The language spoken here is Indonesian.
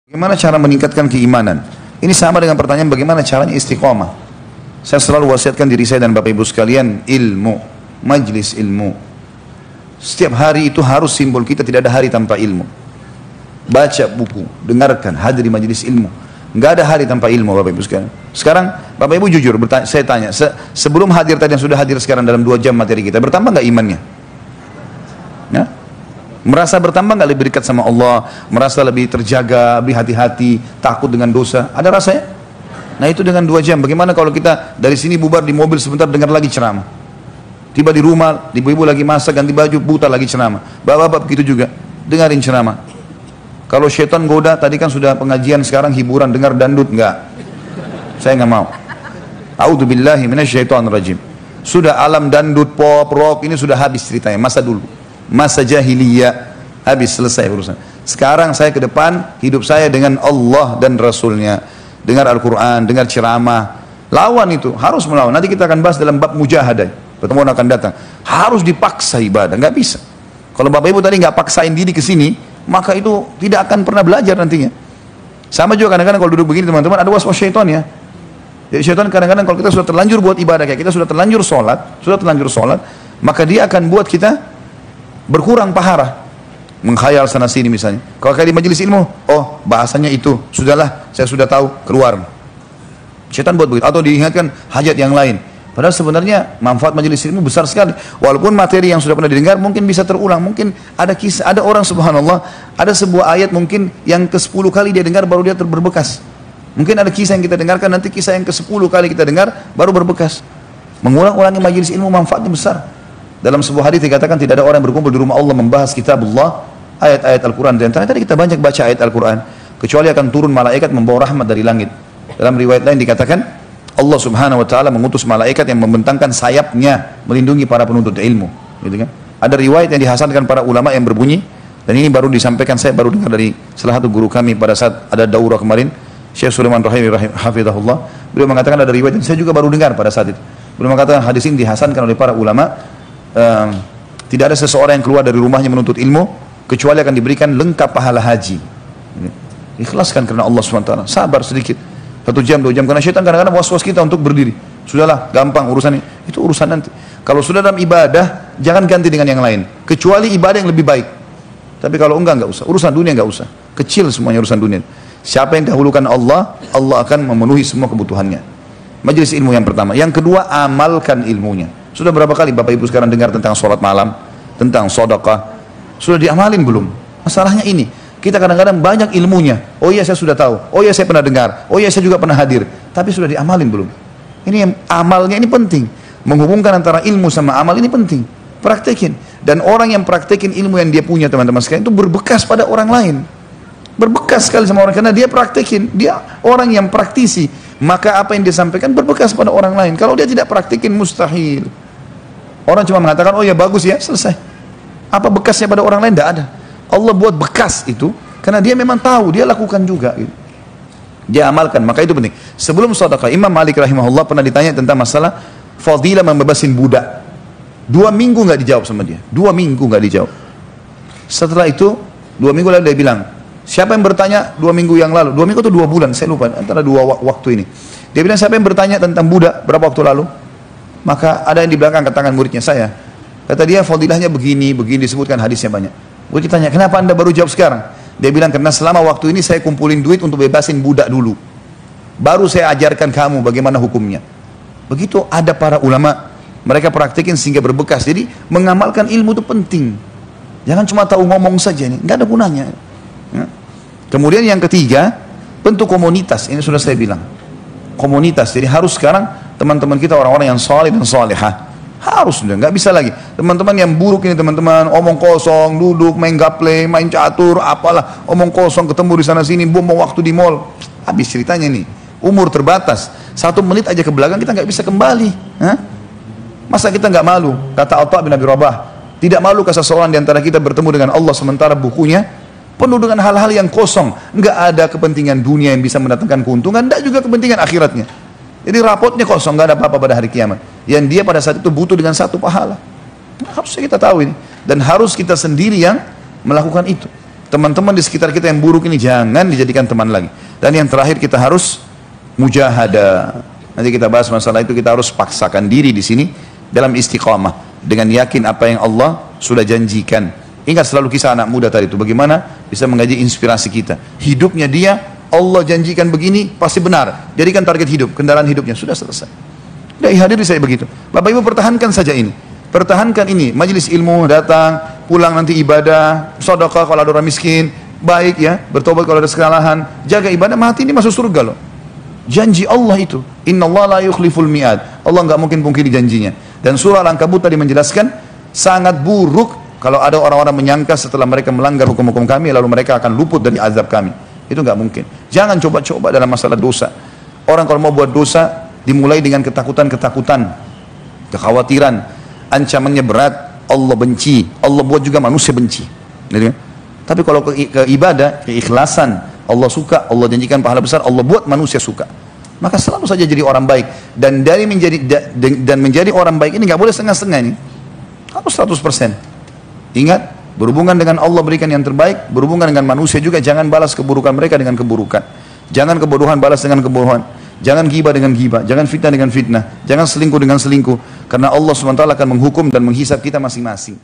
Bagaimana cara meningkatkan keimanan? Ini sama dengan pertanyaan bagaimana caranya istiqomah. Saya selalu wasiatkan diri saya dan Bapak Ibu sekalian, ilmu, majlis ilmu. Setiap hari itu harus simbol kita, tidak ada hari tanpa ilmu. Baca buku, dengarkan, hadir di majlis ilmu. Enggak ada hari tanpa ilmu Bapak Ibu sekalian. Sekarang Bapak Ibu jujur, saya tanya, sebelum hadir tadi yang sudah hadir sekarang dalam 2 jam materi kita, bertambah nggak imannya? Ya? Merasa bertambah nggak lebih dekat sama Allah, merasa lebih terjaga, lebih hati-hati, takut dengan dosa, ada rasanya? Nah itu dengan 2 jam. Bagaimana kalau kita dari sini bubar di mobil sebentar dengar lagi ceramah, tiba di rumah, ibu-ibu lagi masak ganti baju, buta lagi ceramah, bapak-bapak begitu juga, dengarin ceramah. Kalau syaitan goda, tadi kan sudah pengajian, sekarang hiburan, dengar dangdut, enggak, saya nggak mau. A'udzubillahi minasyaitonirrajim. Sudah alam dangdut, pop, rock, ini sudah habis ceritanya, masa dulu. Masa jahiliyah habis, selesai urusan. Sekarang saya ke depan, hidup saya dengan Allah dan Rasulnya. Dengar Al-Quran, dengar ceramah, lawan itu, harus melawan. Nanti kita akan bahas dalam bab mujahadah, pertemuan akan datang. Harus dipaksa ibadah, nggak bisa. Kalau Bapak Ibu tadi nggak paksain diri ke sini, maka itu tidak akan pernah belajar nantinya. Sama juga kadang-kadang kalau duduk begini teman-teman, ada waswas syaitan ya. Jadi syaitan kadang-kadang kalau kita sudah terlanjur buat ibadah, kayak kita sudah terlanjur sholat, maka dia akan buat kita berkurang pahala, menghayal sana sini misalnya. Kalau kayak di majelis ilmu, oh bahasanya itu, sudahlah, saya sudah tahu, keluar. Syaitan buat begitu, atau diingatkan hajat yang lain. Padahal sebenarnya manfaat majelis ilmu besar sekali. Walaupun materi yang sudah pernah didengar mungkin bisa terulang, mungkin ada kisah, ada orang subhanallah, ada sebuah ayat mungkin yang ke-10 kali dia dengar baru dia berbekas. Mungkin ada kisah yang kita dengarkan, nanti kisah yang ke-10 kali kita dengar baru berbekas. Mengulang-ulangi majelis ilmu manfaatnya besar. Dalam sebuah hadis dikatakan tidak ada orang yang berkumpul di rumah Allah membahas kitabullah, ayat-ayat Al-Quran. Dan tadi kita banyak baca ayat Al-Quran, kecuali akan turun malaikat membawa rahmat dari langit. Dalam riwayat lain dikatakan Allah subhanahu wa ta'ala mengutus malaikat yang membentangkan sayapnya melindungi para penuntut ilmu, gitu kan. Ada riwayat yang dihasankan para ulama yang berbunyi, dan ini baru disampaikan, saya baru dengar dari salah satu guru kami pada saat ada daurah kemarin, Syekh Sulaiman Rahimi hafizahullah. Beliau mengatakan ada riwayat yang saya juga baru dengar pada saat itu. Beliau mengatakan hadis ini dihasankan oleh para ulama. Tidak ada seseorang yang keluar dari rumahnya menuntut ilmu kecuali akan diberikan lengkap pahala haji. Ikhlaskan karena Allah SWT, sabar sedikit, 1 jam 2 jam, karena syaitan kadang-kadang was-was kita untuk berdiri. Sudahlah, gampang urusan ini, itu urusan nanti. Kalau sudah dalam ibadah, jangan ganti dengan yang lain, kecuali ibadah yang lebih baik. Tapi kalau enggak usah, urusan dunia enggak usah, kecil semuanya urusan dunia. Siapa yang dahulukan Allah, Allah akan memenuhi semua kebutuhannya. Majelis ilmu yang pertama. Yang kedua, amalkan ilmunya. Sudah berapa kali Bapak Ibu sekarang dengar tentang sholat malam, tentang sedekah? Sudah diamalin belum? Masalahnya ini, kita kadang-kadang banyak ilmunya. Oh iya saya sudah tahu, oh iya saya pernah dengar, oh iya saya juga pernah hadir. Tapi sudah diamalin belum? Ini yang amalnya ini penting. Menghubungkan antara ilmu sama amal ini penting. Praktekin. Dan orang yang praktekin ilmu yang dia punya teman-teman sekalian itu berbekas pada orang lain. Berbekas sekali sama orang, karena dia praktekin. Dia orang yang praktisi. Maka apa yang dia sampaikan berbekas pada orang lain. Kalau dia tidak praktekin, mustahil. Orang cuma mengatakan, oh ya bagus ya, selesai. Apa bekasnya pada orang lain? Tidak ada. Allah buat bekas itu, karena dia memang tahu, dia lakukan juga. Gitu. Dia amalkan, maka itu penting. Sebelum sedekah, Imam Malik rahimahullah pernah ditanya tentang masalah fadilah membebasin budak. 2 minggu nggak dijawab sama dia. 2 minggu nggak dijawab. Setelah itu, 2 minggu lalu dia bilang, siapa yang bertanya 2 minggu yang lalu? 2 minggu atau 2 bulan, saya lupa, antara 2 waktu ini. Dia bilang, siapa yang bertanya tentang budak berapa waktu lalu? Maka ada yang di belakang ke tangan muridnya, saya. Kata dia, fadilahnya begini, disebutkan hadisnya banyak. Murid ditanya, kenapa anda baru jawab sekarang? Dia bilang, karena selama waktu ini saya kumpulin duit untuk bebasin budak dulu. Baru saya ajarkan kamu bagaimana hukumnya. Begitu ada para ulama, mereka praktekin sehingga berbekas. Jadi mengamalkan ilmu itu penting. Jangan cuma tahu ngomong saja, ini nggak ada gunanya. Ya. Kemudian yang ketiga, bentuk komunitas. Ini sudah saya bilang, komunitas. Jadi harus sekarang teman-teman kita orang-orang yang saleh dan salihah, harus sudah, nggak bisa lagi. Teman-teman yang buruk ini teman-teman, omong kosong, duduk main gaple, main catur, apalah, omong kosong, ketemu di sana sini, buang waktu di mall, habis ceritanya nih. Umur terbatas, 1 menit aja ke belakang kita nggak bisa kembali. Hah? Masa kita nggak malu? Kata Atha bin Abi Rabah, tidak malu seseorang di antara kita bertemu dengan Allah sementara bukunya penuh dengan hal-hal yang kosong, nggak ada kepentingan dunia yang bisa mendatangkan keuntungan, nggak juga kepentingan akhiratnya. Jadi rapotnya kosong, nggak ada apa-apa pada hari kiamat. Yang dia pada saat itu butuh dengan 1 pahala. Harusnya kita tahu ini, dan harus kita sendiri yang melakukan itu. teman-teman di sekitar kita yang buruk ini jangan dijadikan teman lagi. Dan yang terakhir kita harus mujahadah. Nanti kita bahas masalah itu, kita harus paksakan diri di sini dalam istiqamah dengan yakin apa yang Allah sudah janjikan. Ingat selalu kisah anak muda tadi itu, bagaimana bisa mengaji inspirasi kita. Hidupnya dia, Allah janjikan begini, pasti benar. Jadikan target hidup, kendaraan hidupnya, sudah selesai. Dari hadir saya begitu. Bapak Ibu pertahankan saja ini. Pertahankan ini, majelis ilmu datang, pulang nanti ibadah, sedekah kalau ada orang miskin, baik ya, bertobat kalau ada kesalahan, jaga ibadah, mati ini masuk surga loh. Janji Allah itu, innallaha la yukhliful mi'ad. Allah enggak mungkin pungkiri janjinya. Dan surah Al-Ankabut tadi menjelaskan sangat buruk kalau ada orang-orang menyangka setelah mereka melanggar hukum-hukum kami lalu mereka akan luput dari azab kami. Itu enggak mungkin. Jangan coba-coba dalam masalah dosa. Orang kalau mau buat dosa dimulai dengan ketakutan-ketakutan, kekhawatiran, ancamannya berat, Allah benci, Allah buat juga manusia benci. Tapi kalau ke ibadah, keikhlasan, Allah suka, Allah janjikan pahala besar, Allah buat manusia suka. Maka selalu saja jadi orang baik. Dan dari menjadi orang baik ini nggak boleh setengah-setengah ini. Harus 100%. Ingat, berhubungan dengan Allah berikan yang terbaik, berhubungan dengan manusia juga jangan balas keburukan mereka dengan keburukan. Jangan kebodohan balas dengan kebodohan. Jangan ghibah dengan ghibah, jangan fitnah dengan fitnah, jangan selingkuh dengan selingkuh. Karena Allah SWT akan menghukum dan menghisab kita masing-masing.